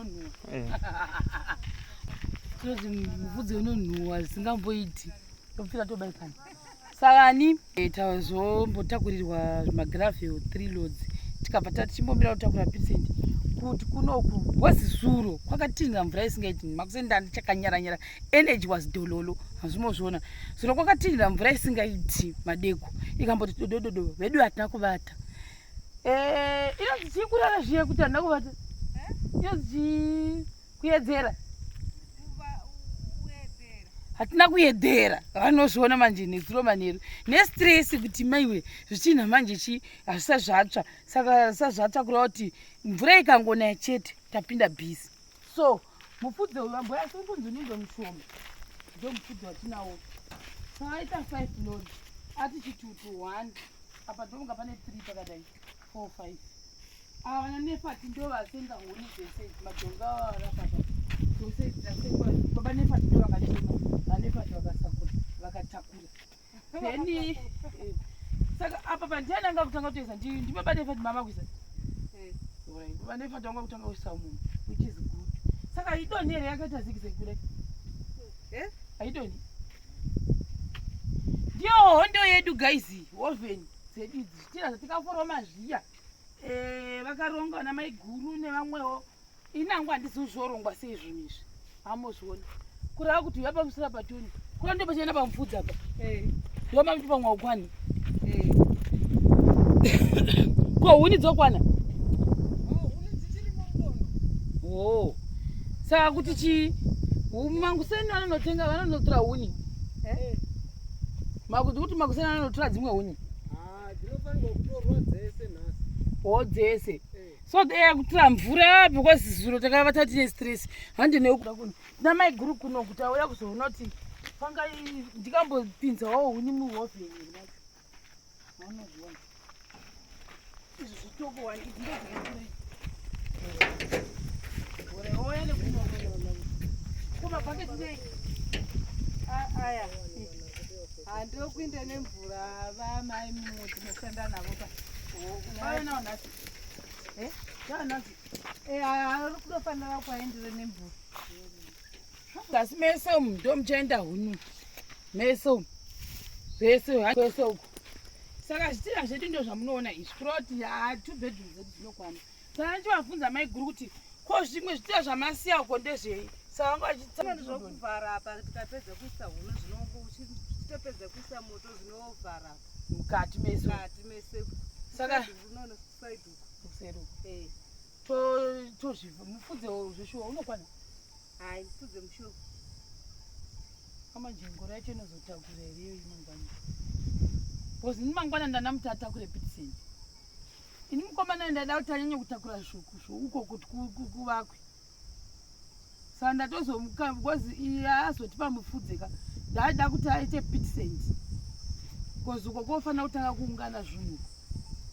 unonhuwa. Kuti mufudze unonhuwa zvisingamboiti. Topfira tobaikana. Saka ni tazombotakurirwa magravel 3 loads. Tikabva tichimbomira kutakura pitsendi kuti kunoku wazisuro kwakatinga mvura isingaiti makusenda ndichakanyara energy was dololo hazvimozviona zvino kwakatinga mvura isingaiti madeko ikamboti dododo vedu hatina kuvata inonzi chikurara zviye kuti hatina kuvata inonzi kuyedzera hatina kuyedhera vanozviona manje nezuro manheru nestress kuti maiwe zvitinha manje hazvisazvatsva saka zvisazvatsva kureva kuti mvura ikangonaya chete tapinda bhisi. So mufudze uyu vamboya simbunzi uninge mushoma ndo mufudze watinawo saka aita 5 loads ati chitutu 1 apa ndomunga pane 3 pakadai 4 5 ava vana nefati ndo vasenga huni zvese madhonga arapapa zvose baba nefati ndo vakatema vanefati vakatakura then saka apa pandiani anga kutanga kutoisa ndibaba nefati mama kuisa baba nefati anga kutanga kuisa umu which is good saka idoni here yakaita zikise kure aidoni ndiyo hondo yedu guys woven zedu zvitinha zvatikaforoma zviya vakaronga namaiguru nevamwewo inangwa handizozvorongwa sei zvinhu izvi hamozviona kurava kuti yapamusira patoni kura ndo pachaenda pamufudzi apa ndomamiti pamwaukwani ko huni dzokwana saka kuti chi manguseni vanonotenga vanonotora huni makuti kuti manguseni vanonotora dzimwe huni dzinofanirwa kutorwa dzese nhasi dzese so kutora mvura because zviro takavata tine stress handi neukuda kuno tina maiguru kuno kuti auya kuzoona kuti panga ndikambopinzawo huni muhovheni vanozviona izvi zvitoko oya kumabhaketi nei aya handopinde nemvura vamai dzinoshanda navo vaonawo nhasi yaananzi ari kudofanira kwaendere nemvura ngasi mese umu ndo muchaenda hunu mese umu zvese kwese uku saka zvitinha zvedu ndo zvamunoona izvi kureva kuti 2 bedroom zedu dzinokwana saka ndichivabvunza maiguru kuti ko zvimwe zvitinha zvamasiya uko ndezvei saka vanga vachizokuvhara apa tikapedza kuisa hunu topedza kuisa moto zvinovhara mukati mese saka mufudze zveshuwa unokwana hai mufudze mushuwa amajengoro yacho inozotakura iriyo imangwana bcause ini mangwana ndana muti atakure pitsendi ini mukomana ndada kuti anyanye kutakura uko kuti kuvakwe saka ndatozomuka bcause azotipa mufudzeka ndaada kuti aite pitsendi bcause uko kofanira kutanga kuungana zvinhu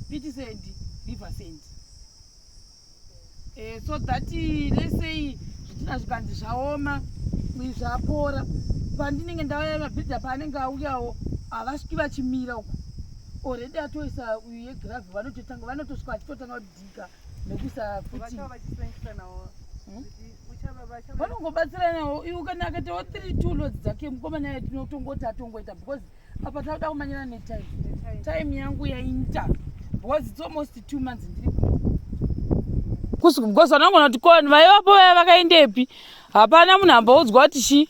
pitsendi river send so that let's say zvitinha zvikanzi zvaoma zvapora pandinenge ndauya mabhidha paanenge auyawo havasviki vachimira uko already atoisa uyu yegravi vanotosvika vachitotanga kudhika nekuisa vanongobatsiranawo iwo kana akaitawo 3 loads dzake mukomana yaye tinotongoti atongoita because apa tauda kumanyana netime yangu yaita because it's almost 2 months ndiri because vanongona kuti koni vaivapo vaya vakaendepi hapana munhu amboudzwa kuti chi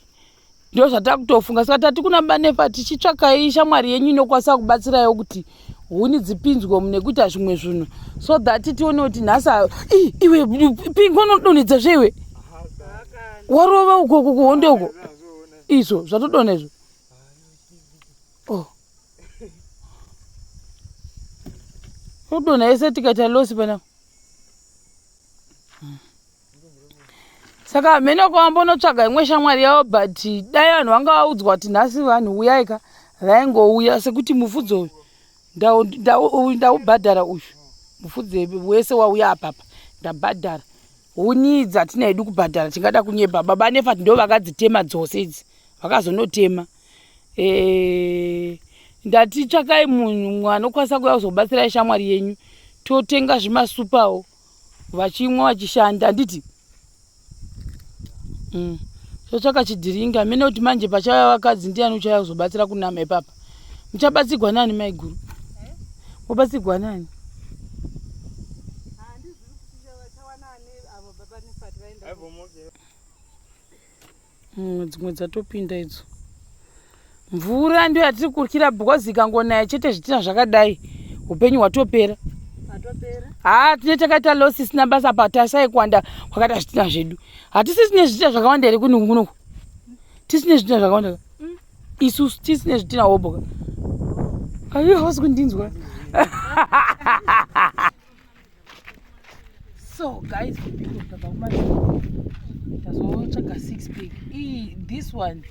ndo zvatakutofunga saka tati kuna banefa tichitsvakai shamwari yenyu inokwanisa kubatsirayo kuti huni dzipinzwe nekuti zvimwe zvinhu so that tione kuti nhasi iwe pingo unodonhedza zveiwe warova uko kuhondo uko izvo zvatodona izvo odonha ese tikaita losi pana saka hamene kwambonotsvaga imwe shamwari yavo but dai vanhu vanga vaudzwa kuti nhasi vanhu uyaika vaingouya sekuti mufudze uyu ndaubhadhara uyu mufudze wese wauya apapa ndabhadhara huni dzatina hedu kubhadhara tingada kunyeba baba nefati ndo vakadzitema dzose idzi vakazonotema ndati tsvakai munhu anokwanisa kuya kuzobatsirai shamwari yenyu totenga zvimasupawo vachimwa vachishanda nditi Chotsvaka chidhiringa mene kuti manje pachava vakadzi ndiani uchaya kuzobatsira kunama ipapa. Muchabatsigwa nani maiguru? Mubatsirwa nani? Dzimwe dzatopinda idzo. Mvura ndio yatiri kurikira because ikangonaya chete zvitinha zvakadai upenyu hwatopera. Tine takaita losi isina basa patasai kuwanda kwakaita zvitinha zvedu. Hatisisine zvitinha zvakawanda here kuno. Tisine zvitinha zvakawanda. Isusu tisine zvitinha hoboka. Hausi kundinzwa. So guys, tazotsvaga 6 pack. This one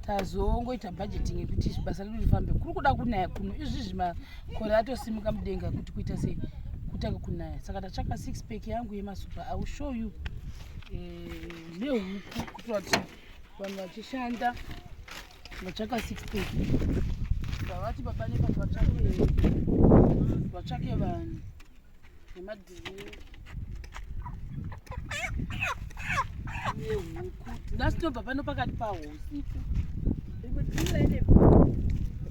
tazongoita budgeting yekuti basa redu rifambe. Kuri kuda kunaya kuno. Izvi makore atosimuka mudenga kuti kuita sei kutanga kunaya. Saka tatsvaga 6 pack yangu yemasupa. I will show you nehuku kuti vanhu vachishanda vatsvaga 6 pack. Vavati baba nepapa vatsvake vanhu nemadhiringi nehuku. Ndasinobva pano pakati pahosi.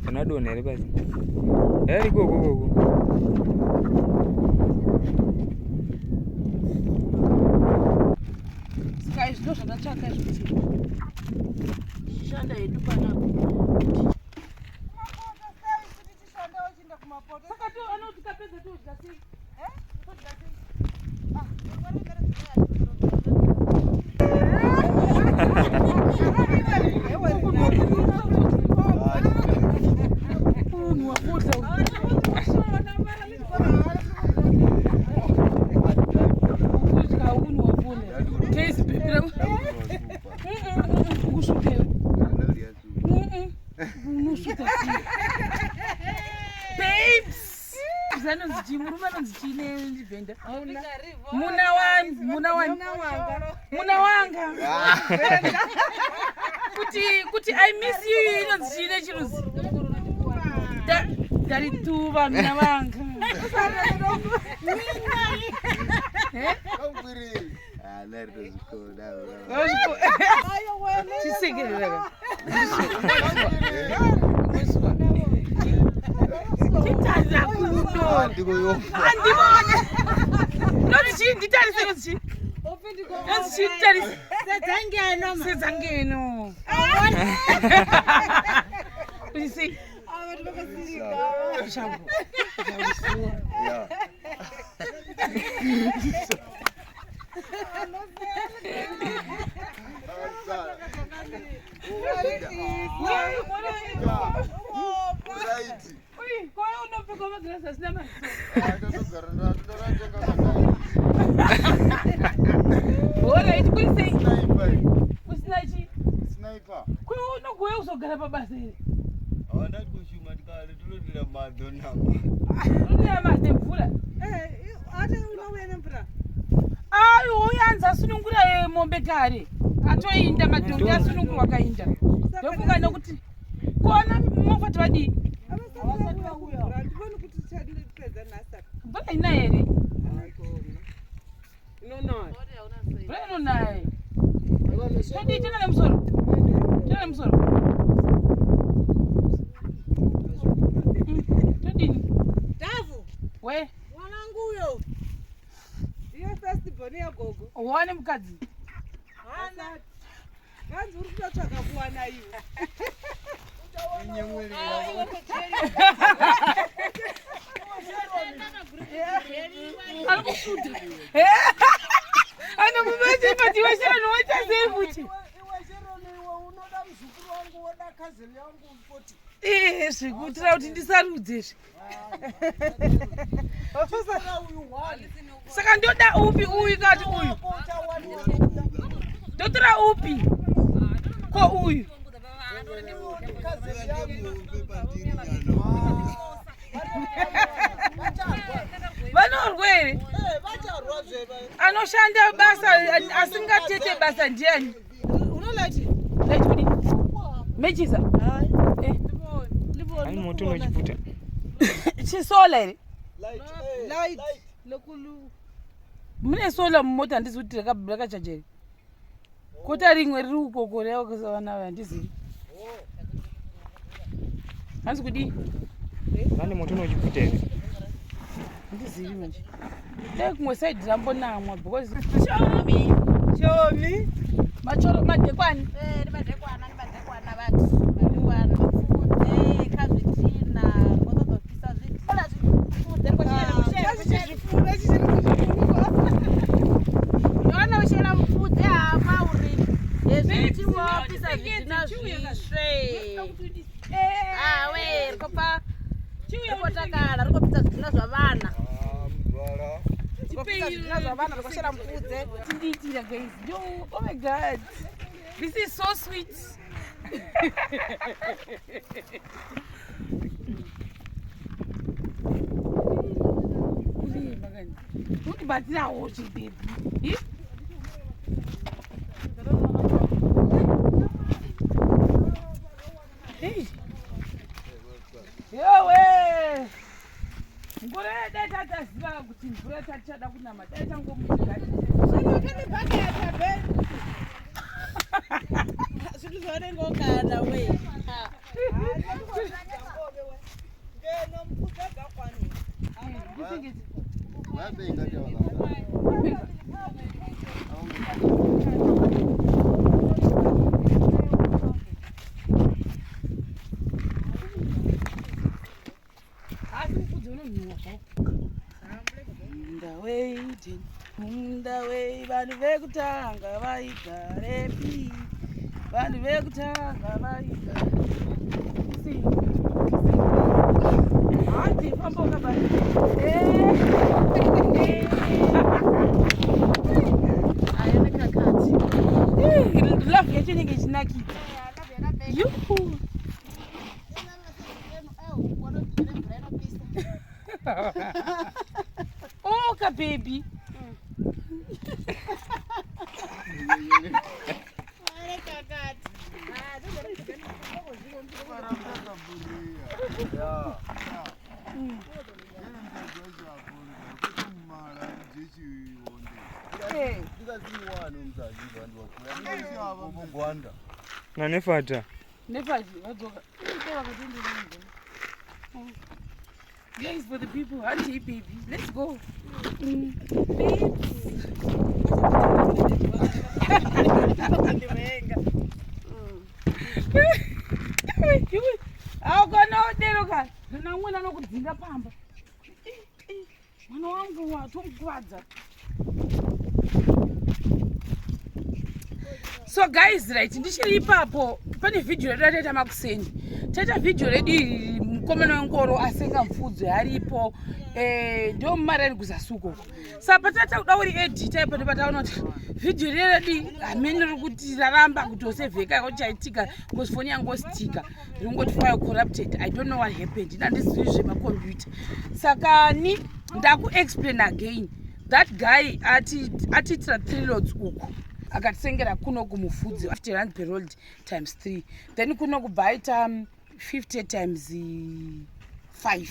Kana dona here basi. Yari gogo. Saka izvo zvatatsvaka izvoti shanda yedu panapa. Saka anoti kapedza todya sei? Todya sei? Muna wanga. Kuti I miss you inonzi chine chiruzi. Darituva muna wanga. Chisekerera. Chitaza kuno. Andibona. Noti nditarise noti. Sezangeno. You see? Kuzogara pabasa here. Hawana kushuma tikale tulodira madonna. Unoya mademvura. Ate unouya nemvura. Uyanza sunungura mombe kare. Atoinda madhongi asunungurwa kainda. Ndofunga nokuti kuona mofati vadi. Ndibona kuti chadipedza nasa. Mvura ina here. Inonaya. Mvura inonaya. Todi tena nemusoro. Tena nemusoro. Davu. We. Mwanangu uyo. Iyo festival ya gogo. Uone mukadzi. Hana. Kanzi uri kutotsvaga kuwana iwe. Inyemweri. Alikushuta. Ana kubaje pati washara noita sefuti. Unoda mzukuru wangu woda kazeni yangu mpoti. Zvikuitira kuti ndisarudze. Saka ndoda upi uyu kati uyu. Ndotora upi? Ko uyu. Vanorwere. Anoshanda basa asingatete basa ndiani? Unolati? Lati kudi? Mechiza? Ani moto unochiputa. Chisola here. Light. Lokulu. Mune sola mumota ndizoti rakachajeri. Kota rimwe riri ukoko reo kusavana vandizivi. Hanzi kudi? Vane moto unochiputera. Handizivi manje. Dai kumwe side rambonamwa because Chomi. machoro madekwani. Ni madekwana vati. Madekwana mufudze kazvitinha ngotodopisa zvitinha zvifudze Ndono ushela mufudze hapa uri. Zvechimopisa zvitinha zvisve. We rikopa. Rikotakala rikopisa zvitinha zvavana. Oh my God, this is so sweet. Hey. Yo way. Ngoro data taziva kuti mvura tachada kunama data ngomutigari. Zvakakane bhaketi be. Zviri zvone ngokana we. Ngeno mufudze gakwani. Vabenga jona. Ndawei vanhu vekutanga vaigarepi, vanhu vekutanga vaigarepi. Hati fambo kabari. Ayana kakati. Love yachinenge chinakita. Yuhu. Oh, ka baby. Nanefata. Nefati, yes, for the people. Auntie, baby. Let's go. Aukanodero namwana nokudzinga pamba. Mwana wangu watomukwadza. So guys, right, ndichiri ipapo pane video redu rataita makuseni. Taita video redu mukomana wengoro asenga mufudze aripo. Ndio mara kuzasuko. Saka patata kuda uri editor ipo ndipataona kuti video redu amene kuti raramba kutosevheka kuchaitika because phone yangu ostika. Ringoti file corrupted. I don't know what happened. Ndandizvi zvemacomputer. Saka ni ndaku explain again. That guy atitira 3 loads uku. Akatisengera kuno kumufudze 50 rand per load times 3. Then kuno kubaita 50 times 5.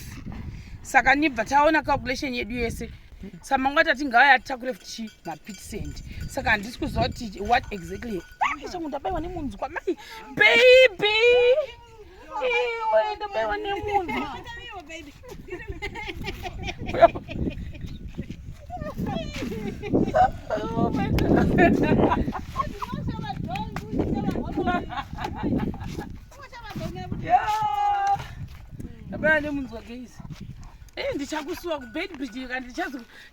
Saka nibva taona calculation yedu yese. Samangwa tati ngaya atakure fuchi mapit cent. Saka handisi kuziva kuti what exactly. Changu ndabaiwa nemunzwa kwa mai baby. Iwe ndabaiwa nemunzwa. Oh my God. Yeah. Ndabaiwa nemunzwa guys. Ndichakusuwa kubed bridge kandi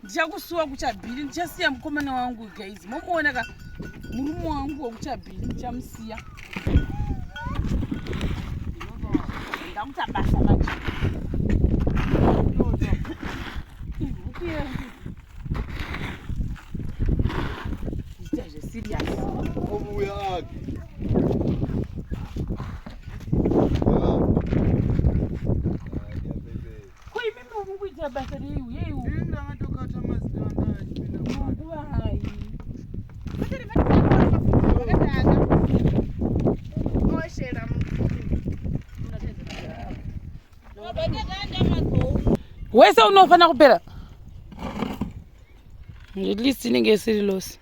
ndichakusuwa kuchabhili ndichasiya mukomana wangu guys. Momuona ka murume wangu wokuchabhili ndichamusiya. Ndakuta basa manje. Nditaje serious. Omuya ake. Kuita basa reyu yeyu. Nda ngatokata mazidanda achipinda kwa. Wai. Wese unofana kupera. At least inenge isiri loss.